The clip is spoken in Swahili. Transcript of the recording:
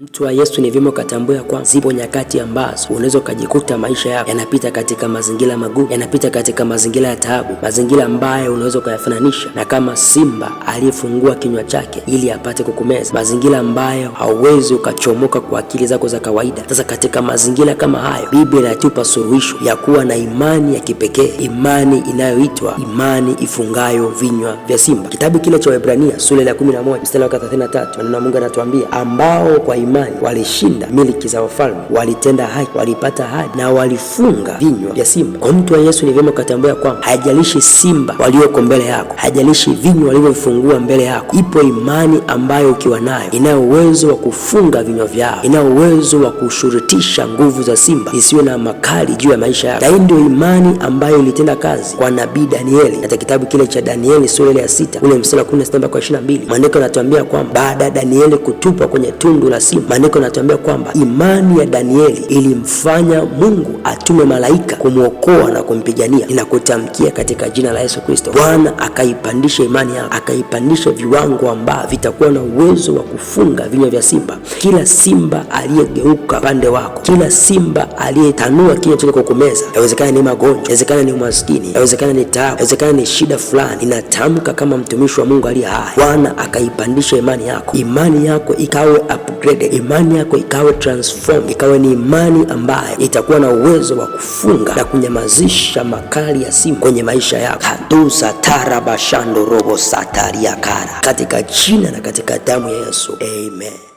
Mtu wa Yesu ni vyema ukatambua kwamba zipo nyakati ambazo unaweza ukajikuta maisha yako yanapita katika mazingira magumu, yanapita katika mazingira ya taabu, mazingira ambayo unaweza ukayafananisha na kama simba aliyefungua kinywa chake ili apate kukumeza, mazingira ambayo hauwezi ukachomoka kwa akili zako za kawaida. Sasa katika mazingira kama hayo, Biblia inatupa suluhisho ya kuwa na imani ya kipekee, imani inayoitwa imani ifungayo vinywa vya simba. Kitabu kile cha Waebrania sura ya 11 mstari wa 33, maneno ya Mungu yanatuambia, ambao kwa imani walishinda miliki za wafalme, walitenda haki, walipata ahadi na walifunga vinywa vya simba. Kwa mtu wa Yesu ni vyema ukatambua kwamba haijalishi simba walioko mbele yako, haijalishi vinywa walivyofungua mbele yako, ipo imani ambayo ukiwa nayo inayo uwezo wa kufunga vinywa vyao, inayo uwezo wa kushurutisha nguvu za simba isiwe na makali juu ya maisha yako. Na hii ndio imani ambayo ilitenda kazi kwa nabii Danieli katika kitabu kile cha Danieli sura ya 6 ule mstari wa 16 mpaka 22. Maandiko yanatuambia kwamba baada ya Danieli kutupwa kwenye tundu la simba, maandiko yanatuambia kwamba imani ya Danieli ilimfanya Mungu atume malaika kumwokoa na kumpigania. Ninakutamkia katika jina la Yesu Kristo, Bwana akaipandisha imani yako, akaipandisha viwango ambavyo vitakuwa na uwezo wa kufunga vinywa vya simba. Kila simba aliyegeuka pande wako, kila simba aliyetanua kinywa chake kukumeza, yawezekana ni magonjwa, yawezekana ni umaskini, yawezekana ni taabu, yawezekana ni shida fulani, ninatamka kama mtumishi wa Mungu aliye hai, Bwana akaipandisha imani yako, imani yako ikawe upgraded, imani yako ikawe transform, ikawe ni imani ambayo itakuwa na uwezo wa kufunga na kunyamazisha makali ya simba kwenye maisha yako. Kadusa tarabashando robo sataria kara, katika jina na katika damu ya Yesu, amen.